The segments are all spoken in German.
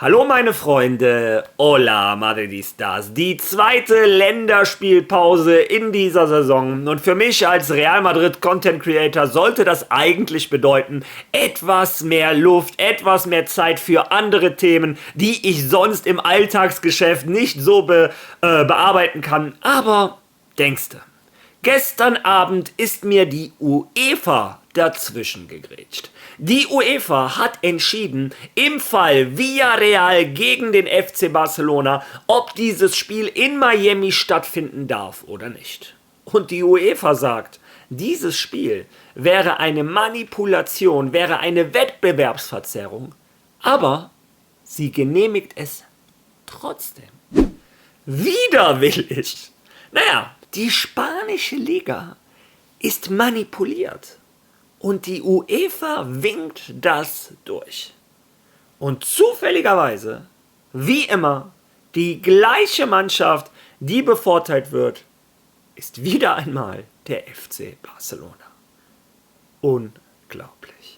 Hallo meine Freunde, hola Madridistas, die zweite Länderspielpause in dieser Saison und für mich als Real Madrid Content Creator sollte das eigentlich bedeuten, etwas mehr Luft, etwas mehr Zeit für andere Themen, die ich sonst im Alltagsgeschäft nicht so bearbeiten kann, aber denkste. Gestern Abend ist mir die UEFA dazwischen gegrätscht. Die UEFA hat entschieden, im Fall Villarreal gegen den FC Barcelona, ob dieses Spiel in Miami stattfinden darf oder nicht. Und die UEFA sagt, dieses Spiel wäre eine Manipulation, wäre eine Wettbewerbsverzerrung, aber sie genehmigt es trotzdem. Widerwillig. Naja, die spanische Liga ist manipuliert und die UEFA winkt das durch. Und zufälligerweise, wie immer, die gleiche Mannschaft, die bevorteilt wird, ist wieder einmal der FC Barcelona. Unglaublich.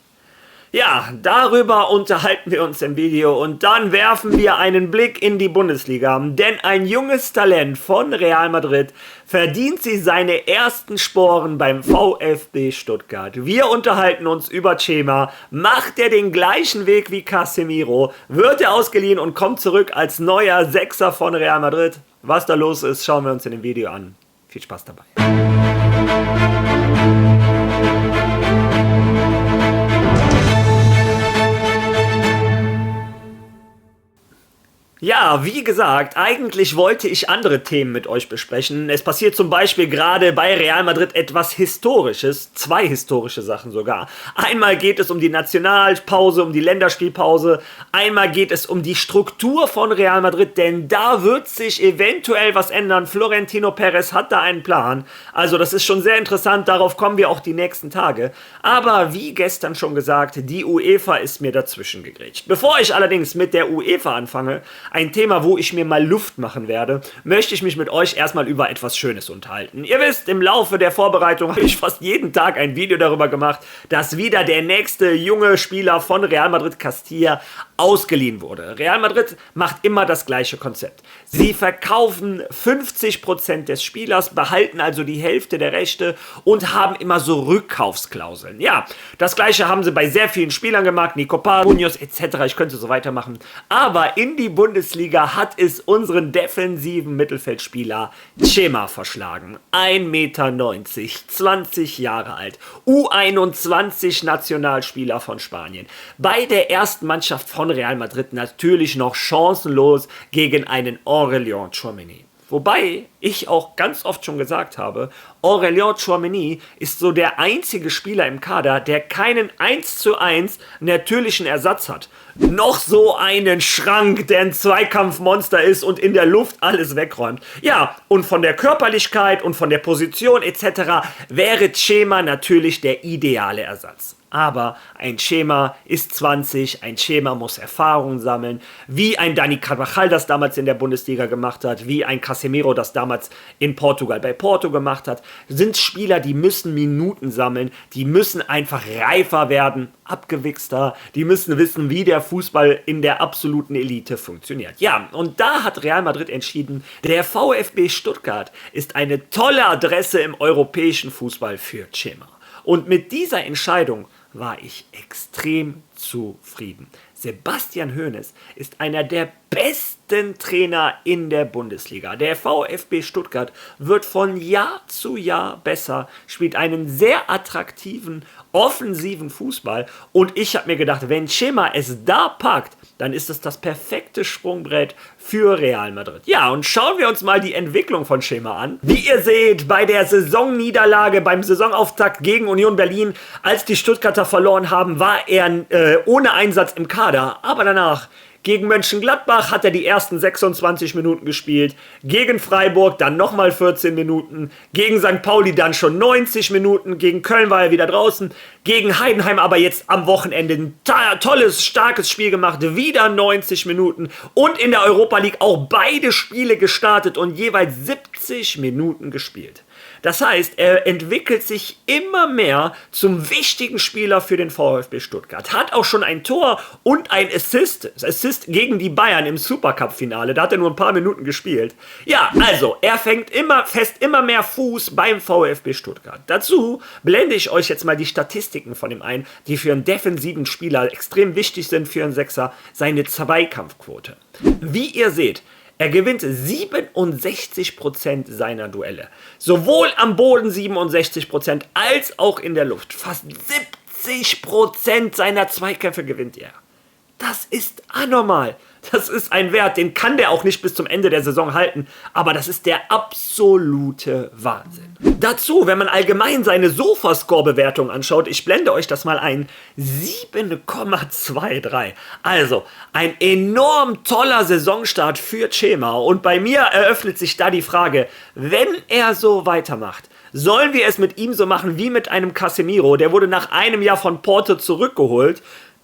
Ja, darüber unterhalten wir uns im Video und dann werfen wir einen Blick in die Bundesliga, denn ein junges Talent von Real Madrid verdient sie seine ersten Sporen beim VfB Stuttgart. Wir unterhalten uns über Chema, macht er den gleichen Weg wie Casemiro, wird er ausgeliehen und kommt zurück als neuer Sechser von Real Madrid? Was da los ist, schauen wir uns in dem Video an. Viel Spaß dabei. Ja, wie gesagt, eigentlich wollte ich andere Themen mit euch besprechen. Es passiert zum Beispiel gerade bei Real Madrid etwas Historisches, zwei historische Sachen sogar. Einmal geht es um die Nationalpause, um die Länderspielpause. Einmal geht es um die Struktur von Real Madrid, denn da wird sich eventuell was ändern. Florentino Perez hat da einen Plan. Also das ist schon sehr interessant, darauf kommen wir auch die nächsten Tage. Aber wie gestern schon gesagt, die UEFA ist mir dazwischen gegrätscht. Bevor ich allerdings mit der UEFA anfange, ein Thema, wo ich mir mal Luft machen werde, möchte ich mich mit euch erstmal über etwas Schönes unterhalten. Ihr wisst, im Laufe der Vorbereitung habe ich fast jeden Tag ein Video darüber gemacht, dass wieder der nächste junge Spieler von Real Madrid Castilla ausgeliehen wurde. Real Madrid macht immer das gleiche Konzept. Sie verkaufen 50% des Spielers, behalten also die Hälfte der Rechte und haben immer so Rückkaufsklauseln. Ja, das gleiche haben sie bei sehr vielen Spielern gemacht, Nico Paz, Munoz etc. Ich könnte so weitermachen. Aber in die Bundesliga hat es unseren defensiven Mittelfeldspieler Chema verschlagen. 1,90 Meter, 20 Jahre alt, U21 Nationalspieler von Spanien. Bei der ersten Mannschaft von Real Madrid natürlich noch chancenlos gegen einen Aurélien Tchouaméni. Wobei ich auch ganz oft schon gesagt habe, Aurélien Tchouaméni ist so der einzige Spieler im Kader, der keinen 1:1 natürlichen Ersatz hat. Noch so einen Schrank, der ein Zweikampfmonster ist und in der Luft alles wegräumt. Ja, und von der Körperlichkeit und von der Position etc. wäre Chema natürlich der ideale Ersatz. Aber ein Chema ist 20, ein Chema muss Erfahrung sammeln, wie ein Dani Carvajal das damals in der Bundesliga gemacht hat, wie ein Casemiro das damals in Portugal bei Porto gemacht hat, sind Spieler, die müssen Minuten sammeln, die müssen einfach reifer werden, abgewichster, die müssen wissen, wie der Fußball in der absoluten Elite funktioniert. Ja, und da hat Real Madrid entschieden, der VfB Stuttgart ist eine tolle Adresse im europäischen Fußball für Chema. Und mit dieser Entscheidung war ich extrem zufrieden. Sebastian Hoeneß ist einer der besten Trainer in der Bundesliga. Der VfB Stuttgart wird von Jahr zu Jahr besser, spielt einen sehr attraktiven, offensiven Fußball und ich habe mir gedacht, wenn Chema es da packt, dann ist es das perfekte Sprungbrett für Real Madrid. Ja, und schauen wir uns mal die Entwicklung von Chema an. Wie ihr seht, bei der Saisonniederlage, beim Saisonauftakt gegen Union Berlin, als die Stuttgarter verloren haben, war er ohne Einsatz im Kader, aber danach gegen Mönchengladbach hat er die ersten 26 Minuten gespielt, gegen Freiburg dann nochmal 14 Minuten, gegen St. Pauli dann schon 90 Minuten, gegen Köln war er wieder draußen, gegen Heidenheim aber jetzt am Wochenende ein tolles, starkes Spiel gemacht, wieder 90 Minuten und in der Europa League auch beide Spiele gestartet und jeweils 70 Minuten gespielt. Das heißt, er entwickelt sich immer mehr zum wichtigen Spieler für den VfB Stuttgart. Hat auch schon ein Tor und ein Assist gegen die Bayern im Supercup-Finale. Da hat er nur ein paar Minuten gespielt. Ja, also, er fängt immer mehr Fuß beim VfB Stuttgart. Dazu blende ich euch jetzt mal die Statistiken von ihm ein, die für einen defensiven Spieler extrem wichtig sind für einen Sechser, seine Zweikampfquote. Wie ihr seht, er gewinnt 67% seiner Duelle. Sowohl am Boden 67% als auch in der Luft. Fast 70% seiner Zweikämpfe gewinnt er. Das ist anormal. Das ist ein Wert, den kann der auch nicht bis zum Ende der Saison halten, aber das ist der absolute Wahnsinn. Dazu, wenn man allgemein seine Sofascore-Bewertung anschaut, ich blende euch das mal ein, 7,23. Also, ein enorm toller Saisonstart für Cema. Und bei mir eröffnet sich da die Frage, wenn er so weitermacht, sollen wir es mit ihm so machen wie mit einem Casemiro? Der wurde nach einem Jahr von Porto zurückgeholt,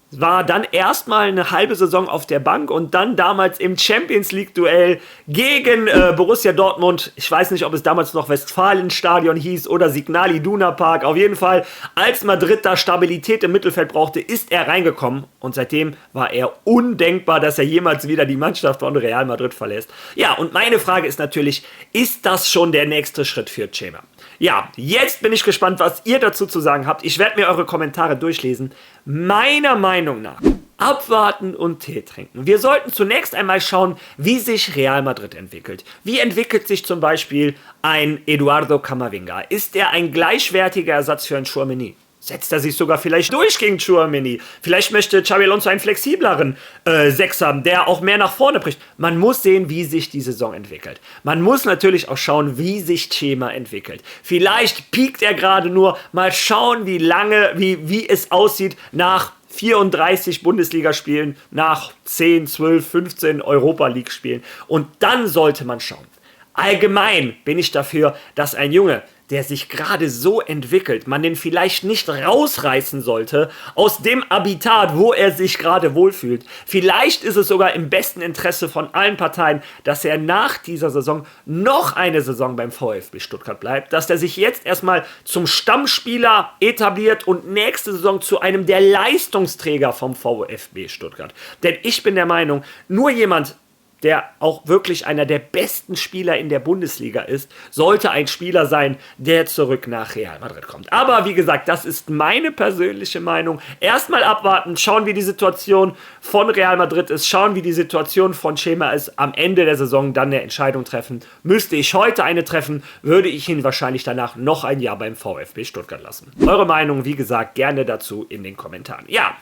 war dann erstmal eine halbe Saison auf der Bank und dann damals im Champions-League-Duell gegen Borussia Dortmund, ich weiß nicht, ob es damals noch Westfalenstadion hieß oder Signal Iduna Park, auf jeden Fall, als Madrid da Stabilität im Mittelfeld brauchte, ist er reingekommen und seitdem war er undenkbar, dass er jemals wieder die Mannschaft von Real Madrid verlässt. Ja, und meine Frage ist natürlich, ist das schon der nächste Schritt für Cema? Ja, jetzt bin ich gespannt, was ihr dazu zu sagen habt. Ich werde mir eure Kommentare durchlesen. Meiner Meinung nach abwarten und Tee trinken. Wir sollten zunächst einmal schauen, wie sich Real Madrid entwickelt. Wie entwickelt sich zum Beispiel ein Eduardo Camavinga? Ist er ein gleichwertiger Ersatz für einen Tchouaméni? Setzt er sich sogar vielleicht durch gegen Tchouaméni? Vielleicht möchte Xabi Alonso einen flexibleren Sechser, der auch mehr nach vorne bricht. Man muss sehen, wie sich die Saison entwickelt. Man muss natürlich auch schauen, wie sich Cema entwickelt. Vielleicht piekt er gerade nur. Mal schauen, wie es aussieht nach 34 Bundesligaspielen, nach 10, 12, 15 Europa-League-Spielen. Und dann sollte man schauen. Allgemein bin ich dafür, dass ein Junge, der sich gerade so entwickelt, man den vielleicht nicht rausreißen sollte aus dem Habitat, wo er sich gerade wohlfühlt. Vielleicht ist es sogar im besten Interesse von allen Parteien, dass er nach dieser Saison noch eine Saison beim VfB Stuttgart bleibt, dass er sich jetzt erstmal zum Stammspieler etabliert und nächste Saison zu einem der Leistungsträger vom VfB Stuttgart. Denn ich bin der Meinung, nur jemand, der auch wirklich einer der besten Spieler in der Bundesliga ist, sollte ein Spieler sein, der zurück nach Real Madrid kommt. Aber wie gesagt, das ist meine persönliche Meinung. Erstmal abwarten, schauen, wie die Situation von Real Madrid ist, schauen, wie die Situation von Cema ist. Am Ende der Saison dann eine Entscheidung treffen. Müsste ich heute eine treffen, würde ich ihn wahrscheinlich danach noch ein Jahr beim VfB Stuttgart lassen. Eure Meinung, wie gesagt, gerne dazu in den Kommentaren. Ja.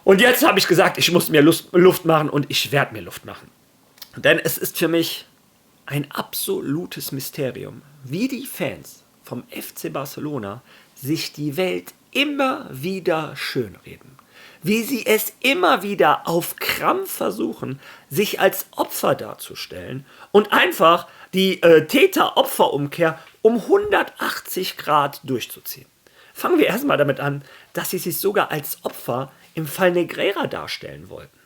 Und jetzt habe ich gesagt, ich muss mir Luft machen und ich werde mir Luft machen. Denn es ist für mich ein absolutes Mysterium, wie die Fans vom FC Barcelona sich die Welt immer wieder schönreden. Wie sie es immer wieder auf Krampf versuchen, sich als Opfer darzustellen und einfach die Täter-Opfer-Umkehr um 180 Grad durchzuziehen. Fangen wir erstmal damit an, dass sie sich sogar als Opfer im Fall Negreira darstellen wollten.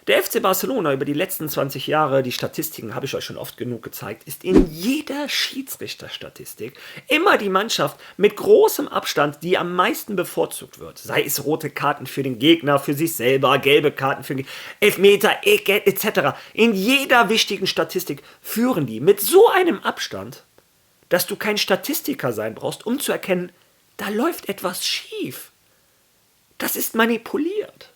Der FC Barcelona über die letzten 20 Jahre, die Statistiken habe ich euch schon oft genug gezeigt, ist in jeder Schiedsrichterstatistik immer die Mannschaft mit großem Abstand, die am meisten bevorzugt wird. Sei es rote Karten für den Gegner, für sich selber, gelbe Karten für den Elfmeter, etc. In jeder wichtigen Statistik führen die mit so einem Abstand, dass du kein Statistiker sein brauchst, um zu erkennen, da läuft etwas schief. Das ist manipuliert.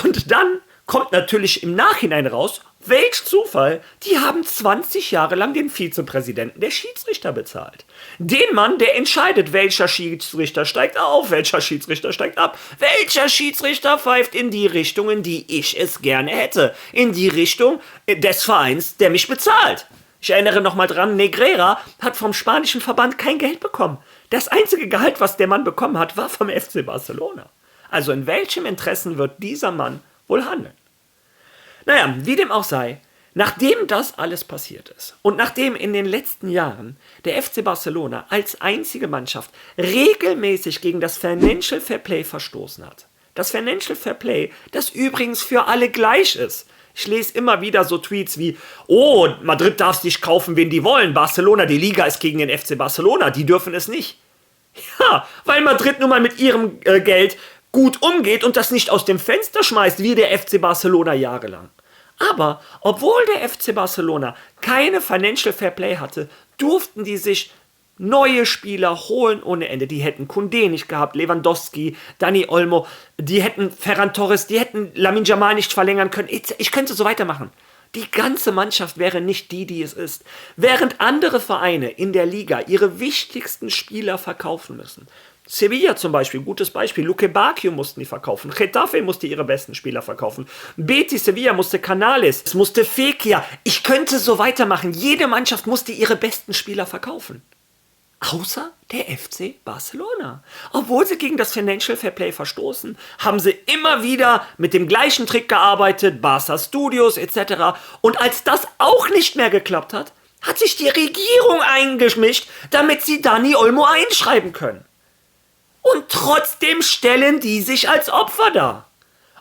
Und dann kommt natürlich im Nachhinein raus, welch Zufall, die haben 20 Jahre lang den Vizepräsidenten der Schiedsrichter bezahlt. Den Mann, der entscheidet, welcher Schiedsrichter steigt auf, welcher Schiedsrichter steigt ab, welcher Schiedsrichter pfeift in die Richtung, in die ich es gerne hätte, in die Richtung des Vereins, der mich bezahlt. Ich erinnere nochmal dran, Negreira hat vom spanischen Verband kein Geld bekommen. Das einzige Gehalt, was der Mann bekommen hat, war vom FC Barcelona. Also in welchem Interessen wird dieser Mann wohl handeln? Naja, wie dem auch sei, nachdem das alles passiert ist und nachdem in den letzten Jahren der FC Barcelona als einzige Mannschaft regelmäßig gegen das Financial Fair Play verstoßen hat, das Financial Fair Play, das übrigens für alle gleich ist. Ich lese immer wieder so Tweets wie, oh, Madrid darf sich kaufen, wen die wollen. Barcelona, die Liga ist gegen den FC Barcelona, die dürfen es nicht. Ja, weil Madrid nun mal mit ihrem Geld gut umgeht und das nicht aus dem Fenster schmeißt, wie der FC Barcelona jahrelang. Aber obwohl der FC Barcelona keine Financial Fair Play hatte, durften die sich neue Spieler holen ohne Ende. Die hätten Koundé nicht gehabt, Lewandowski, Dani Olmo, die hätten Ferran Torres, die hätten Lamine Yamal nicht verlängern können. Ich könnte so weitermachen. Die ganze Mannschaft wäre nicht die, die es ist. Während andere Vereine in der Liga ihre wichtigsten Spieler verkaufen müssen. Sevilla zum Beispiel, gutes Beispiel. Luque Bacchio mussten die verkaufen. Getafe musste ihre besten Spieler verkaufen. Betis Sevilla musste Canales, es musste Fekir. Ich könnte so weitermachen. Jede Mannschaft musste ihre besten Spieler verkaufen. Außer der FC Barcelona. Obwohl sie gegen das Financial Fair Play verstoßen, haben sie immer wieder mit dem gleichen Trick gearbeitet, Barca Studios etc. Und als das auch nicht mehr geklappt hat, hat sich die Regierung eingemischt, damit sie Dani Olmo einschreiben können. Und trotzdem stellen die sich als Opfer dar.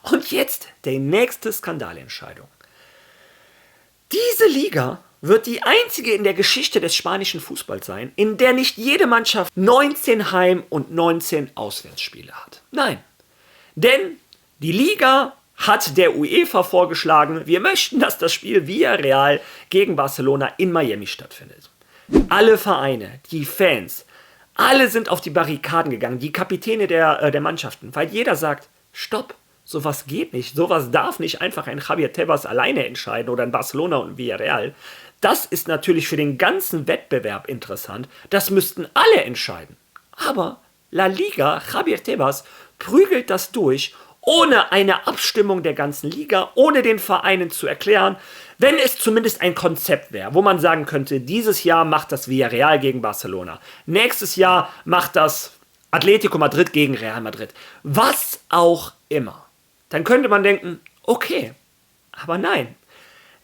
Und jetzt die nächste Skandalentscheidung. Diese Liga wird die einzige in der Geschichte des spanischen Fußballs sein, in der nicht jede Mannschaft 19 Heim- und 19 Auswärtsspiele hat. Nein, denn die Liga hat der UEFA vorgeschlagen, wir möchten, dass das Spiel Villarreal gegen Barcelona in Miami stattfindet. Alle Vereine, die Fans, alle sind auf die Barrikaden gegangen, die Kapitäne der Mannschaften, weil jeder sagt, stopp, sowas geht nicht, sowas darf nicht einfach ein Javier Tebas alleine entscheiden oder ein Barcelona und ein Villarreal. Das ist natürlich für den ganzen Wettbewerb interessant, das müssten alle entscheiden. Aber La Liga, Javier Tebas, prügelt das durch, ohne eine Abstimmung der ganzen Liga, ohne den Vereinen zu erklären, wenn es zumindest ein Konzept wäre, wo man sagen könnte, dieses Jahr macht das Villarreal gegen Barcelona, nächstes Jahr macht das Atletico Madrid gegen Real Madrid, was auch immer. Dann könnte man denken, okay, aber nein.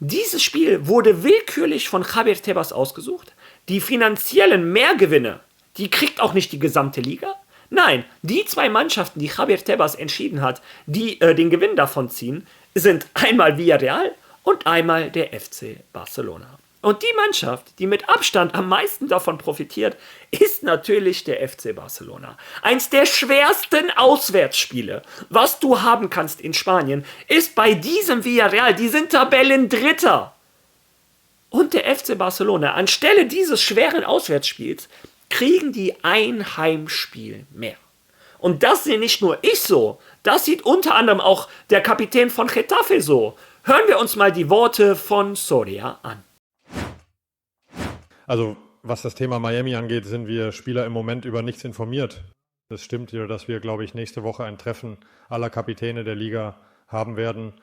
Dieses Spiel wurde willkürlich von Javier Tebas ausgesucht. Die finanziellen Mehrgewinne, die kriegt auch nicht die gesamte Liga. Nein, die zwei Mannschaften, die Javier Tebas entschieden hat, die den Gewinn davon ziehen, sind einmal Villarreal und einmal der FC Barcelona. Und die Mannschaft, die mit Abstand am meisten davon profitiert, ist natürlich der FC Barcelona. Eins der schwersten Auswärtsspiele, was du haben kannst in Spanien, ist bei diesem Villarreal. Die sind Tabellendritter. Und der FC Barcelona, anstelle dieses schweren Auswärtsspiels, kriegen die ein Heimspiel mehr. Und das sehe nicht nur ich so, das sieht unter anderem auch der Kapitän von Getafe so. Hören wir uns mal die Worte von Soria an. Also, was das Thema Miami angeht, sind wir Spieler im Moment über nichts informiert. Es stimmt ja, dass wir, glaube ich, nächste Woche ein Treffen aller Kapitäne der Liga haben werden,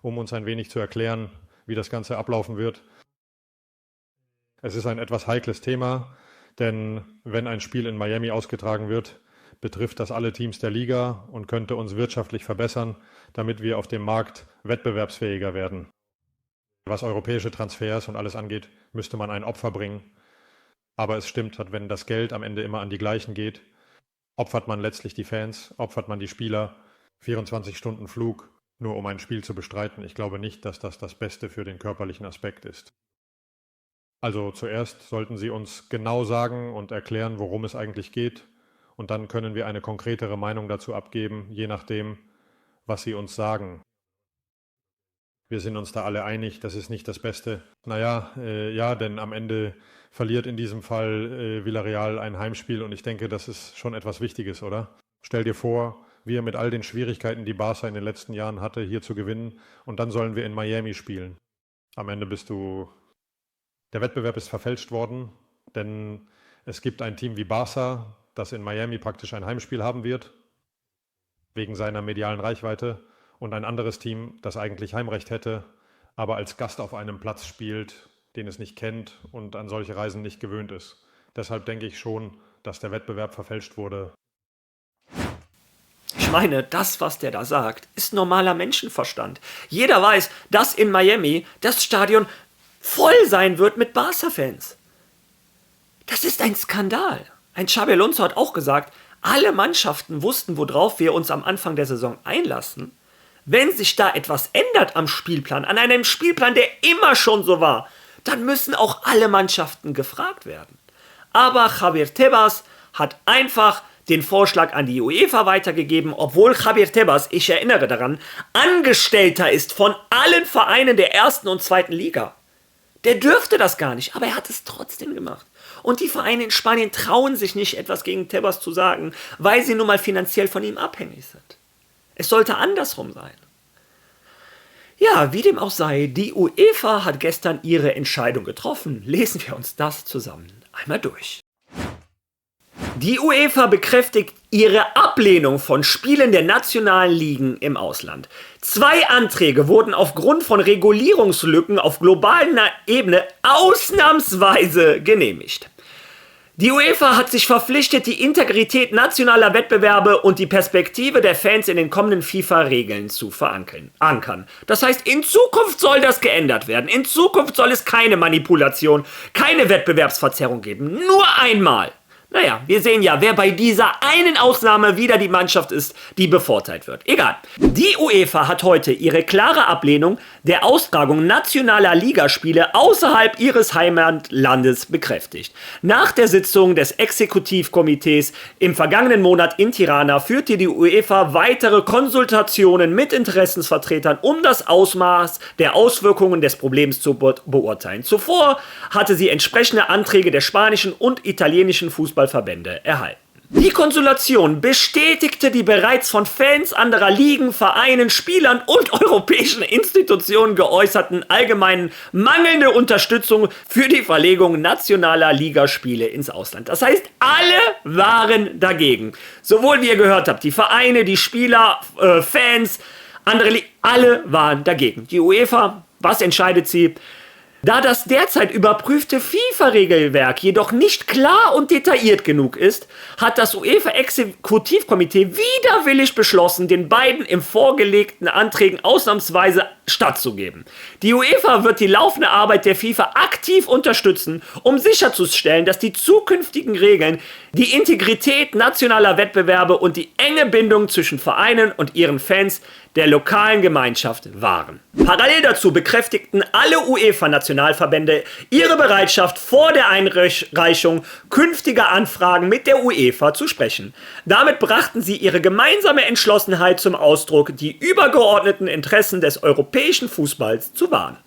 um uns ein wenig zu erklären, wie das Ganze ablaufen wird. Es ist ein etwas heikles Thema, denn wenn ein Spiel in Miami ausgetragen wird, betrifft das alle Teams der Liga und könnte uns wirtschaftlich verbessern, damit wir auf dem Markt wettbewerbsfähiger werden. Was europäische Transfers und alles angeht, müsste man ein Opfer bringen. Aber es stimmt, wenn das Geld am Ende immer an die gleichen geht, opfert man letztlich die Fans, opfert man die Spieler, 24 Stunden Flug, nur um ein Spiel zu bestreiten. Ich glaube nicht, dass das das Beste für den körperlichen Aspekt ist. Also zuerst sollten Sie uns genau sagen und erklären, worum es eigentlich geht. Und dann können wir eine konkretere Meinung dazu abgeben, je nachdem, was Sie uns sagen. Wir sind uns da alle einig, das ist nicht das Beste. Ja, denn am Ende verliert in diesem Fall Villarreal ein Heimspiel und ich denke, das ist schon etwas Wichtiges, oder? Stell dir vor, wir mit all den Schwierigkeiten, die Barca in den letzten Jahren hatte, hier zu gewinnen und dann sollen wir in Miami spielen. Am Ende der Wettbewerb ist verfälscht worden, denn es gibt ein Team wie Barca, das in Miami praktisch ein Heimspiel haben wird, wegen seiner medialen Reichweite, und ein anderes Team, das eigentlich Heimrecht hätte, aber als Gast auf einem Platz spielt, den es nicht kennt und an solche Reisen nicht gewöhnt ist. Deshalb denke ich schon, dass der Wettbewerb verfälscht wurde. Ich meine, das, was der da sagt, ist normaler Menschenverstand. Jeder weiß, dass in Miami das Stadion voll sein wird mit Barca-Fans. Das ist ein Skandal. Ein Xabi Alonso hat auch gesagt, alle Mannschaften wussten, worauf wir uns am Anfang der Saison einlassen. Wenn sich da etwas ändert am Spielplan, an einem Spielplan, der immer schon so war, dann müssen auch alle Mannschaften gefragt werden. Aber Javier Tebas hat einfach den Vorschlag an die UEFA weitergegeben, obwohl Javier Tebas, ich erinnere daran, Angestellter ist von allen Vereinen der ersten und zweiten Liga. Der dürfte das gar nicht, aber er hat es trotzdem gemacht. Und die Vereine in Spanien trauen sich nicht, etwas gegen Tebas zu sagen, weil sie nun mal finanziell von ihm abhängig sind. Es sollte andersrum sein. Ja, wie dem auch sei, die UEFA hat gestern ihre Entscheidung getroffen. Lesen wir uns das zusammen einmal durch. Die UEFA bekräftigt ihre Ablehnung von Spielen der nationalen Ligen im Ausland. 2 Anträge wurden aufgrund von Regulierungslücken auf globaler Ebene ausnahmsweise genehmigt. Die UEFA hat sich verpflichtet, die Integrität nationaler Wettbewerbe und die Perspektive der Fans in den kommenden FIFA-Regeln zu verankern. Das heißt, in Zukunft soll das geändert werden. In Zukunft soll es keine Manipulation, keine Wettbewerbsverzerrung geben. Nur einmal. Naja, wir sehen ja, wer bei dieser einen Ausnahme wieder die Mannschaft ist, die bevorteilt wird. Egal. Die UEFA hat heute ihre klare Ablehnung der Austragung nationaler Ligaspiele außerhalb ihres Heimatlandes bekräftigt. Nach der Sitzung des Exekutivkomitees im vergangenen Monat in Tirana führte die UEFA weitere Konsultationen mit Interessensvertretern, um das Ausmaß der Auswirkungen des Problems zu beurteilen. Zuvor hatte sie entsprechende Anträge der spanischen und italienischen Fußballverbände erhalten. Die Konsultation bestätigte die bereits von Fans anderer Ligen, Vereinen, Spielern und europäischen Institutionen geäußerten allgemeinen mangelnde Unterstützung für die Verlegung nationaler Ligaspiele ins Ausland. Das heißt, alle waren dagegen. Sowohl, wie ihr gehört habt, die Vereine, die Spieler, Fans, andere Ligen, alle waren dagegen. Die UEFA, was entscheidet sie? Da das derzeit überprüfte FIFA-Regelwerk jedoch nicht klar und detailliert genug ist, hat das UEFA-Exekutivkomitee widerwillig beschlossen, den beiden im vorgelegten Anträgen ausnahmsweise stattzugeben. Die UEFA wird die laufende Arbeit der FIFA aktiv unterstützen, um sicherzustellen, dass die zukünftigen Regeln die Integrität nationaler Wettbewerbe und die enge Bindung zwischen Vereinen und ihren Fans der lokalen Gemeinschaft wahren. Parallel dazu bekräftigten alle UEFA-Nationalverbände ihre Bereitschaft, vor der Einreichung künftiger Anfragen mit der UEFA zu sprechen. Damit brachten sie ihre gemeinsame Entschlossenheit zum Ausdruck, die übergeordneten Interessen des europäischen Fußballs zu wahren.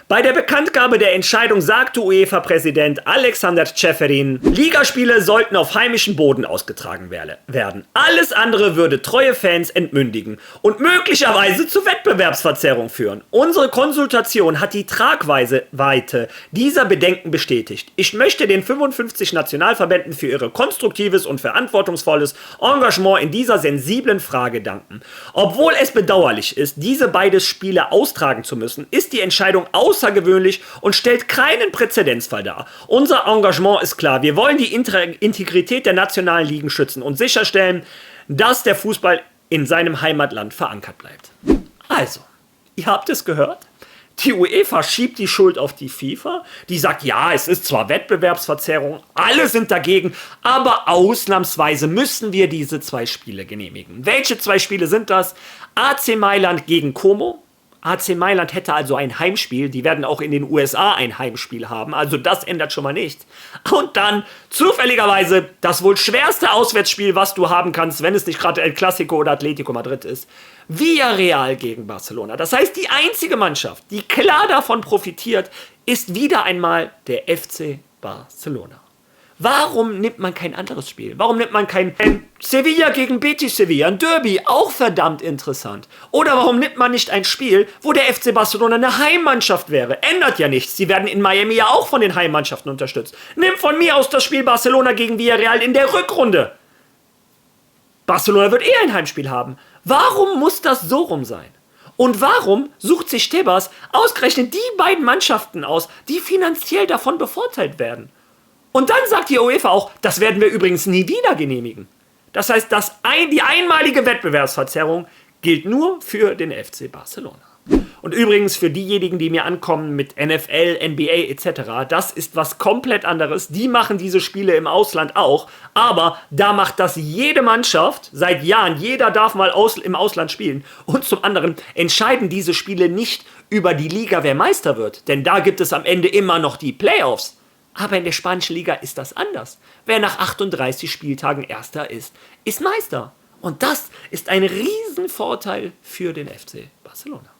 Bei der Bekanntgabe der Entscheidung sagte UEFA-Präsident Alexander Ceferin, Ligaspiele sollten auf heimischem Boden ausgetragen werden. Alles andere würde treue Fans entmündigen und möglicherweise zu Wettbewerbsverzerrung führen. Unsere Konsultation hat die Tragweite dieser Bedenken bestätigt. Ich möchte den 55 Nationalverbänden für ihr konstruktives und verantwortungsvolles Engagement in dieser sensiblen Frage danken. Obwohl es bedauerlich ist, diese beiden Spiele austragen zu müssen, ist die Entscheidung außergewöhnlich und stellt keinen Präzedenzfall dar. Unser Engagement ist klar. Wir wollen die Integrität der nationalen Ligen schützen und sicherstellen, dass der Fußball in seinem Heimatland verankert bleibt. Also, ihr habt es gehört? Die UEFA schiebt die Schuld auf die FIFA, die sagt, ja, es ist zwar Wettbewerbsverzerrung, alle sind dagegen, aber ausnahmsweise müssen wir diese 2 Spiele genehmigen. Welche 2 Spiele sind das? AC Mailand gegen Como. AC Mailand hätte also ein Heimspiel, die werden auch in den USA ein Heimspiel haben, also das ändert schon mal nichts. Und dann zufälligerweise das wohl schwerste Auswärtsspiel, was du haben kannst, wenn es nicht gerade El Clasico oder Atletico Madrid ist, Villarreal gegen Barcelona. Das heißt, die einzige Mannschaft, die klar davon profitiert, ist wieder einmal der FC Barcelona. Warum nimmt man kein anderes Spiel? Warum nimmt man kein Sevilla gegen Betis Sevilla, ein Derby, auch verdammt interessant? Oder warum nimmt man nicht ein Spiel, wo der FC Barcelona eine Heimmannschaft wäre? Ändert ja nichts. Sie werden in Miami ja auch von den Heimmannschaften unterstützt. Nimm von mir aus das Spiel Barcelona gegen Villarreal in der Rückrunde. Barcelona wird ein Heimspiel haben. Warum muss das so rum sein? Und warum sucht sich Tebas ausgerechnet die beiden Mannschaften aus, die finanziell davon bevorteilt werden? Und dann sagt die UEFA auch, das werden wir übrigens nie wieder genehmigen. Das heißt, die einmalige Wettbewerbsverzerrung gilt nur für den FC Barcelona. Und übrigens für diejenigen, die mir ankommen mit NFL, NBA etc., das ist was komplett anderes. Die machen diese Spiele im Ausland auch, aber da macht das jede Mannschaft seit Jahren. Jeder darf mal im Ausland spielen. Und zum anderen entscheiden diese Spiele nicht über die Liga, wer Meister wird. Denn da gibt es am Ende immer noch die Playoffs. Aber in der spanischen Liga ist das anders. Wer nach 38 Spieltagen Erster ist, ist Meister. Und das ist ein Riesenvorteil für den FC Barcelona.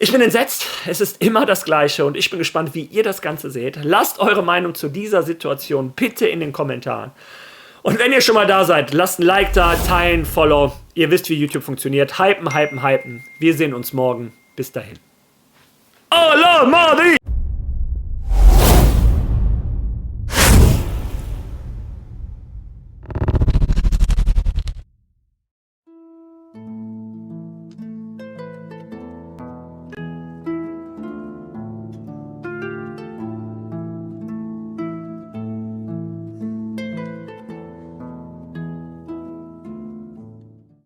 Ich bin entsetzt, es ist immer das Gleiche und ich bin gespannt, wie ihr das Ganze seht. Lasst eure Meinung zu dieser Situation bitte in den Kommentaren. Und wenn ihr schon mal da seid, lasst ein Like da, teilen, Follow. Ihr wisst, wie YouTube funktioniert. Hypen, hypen, hypen. Wir sehen uns morgen. Bis dahin. Hola, Madrid!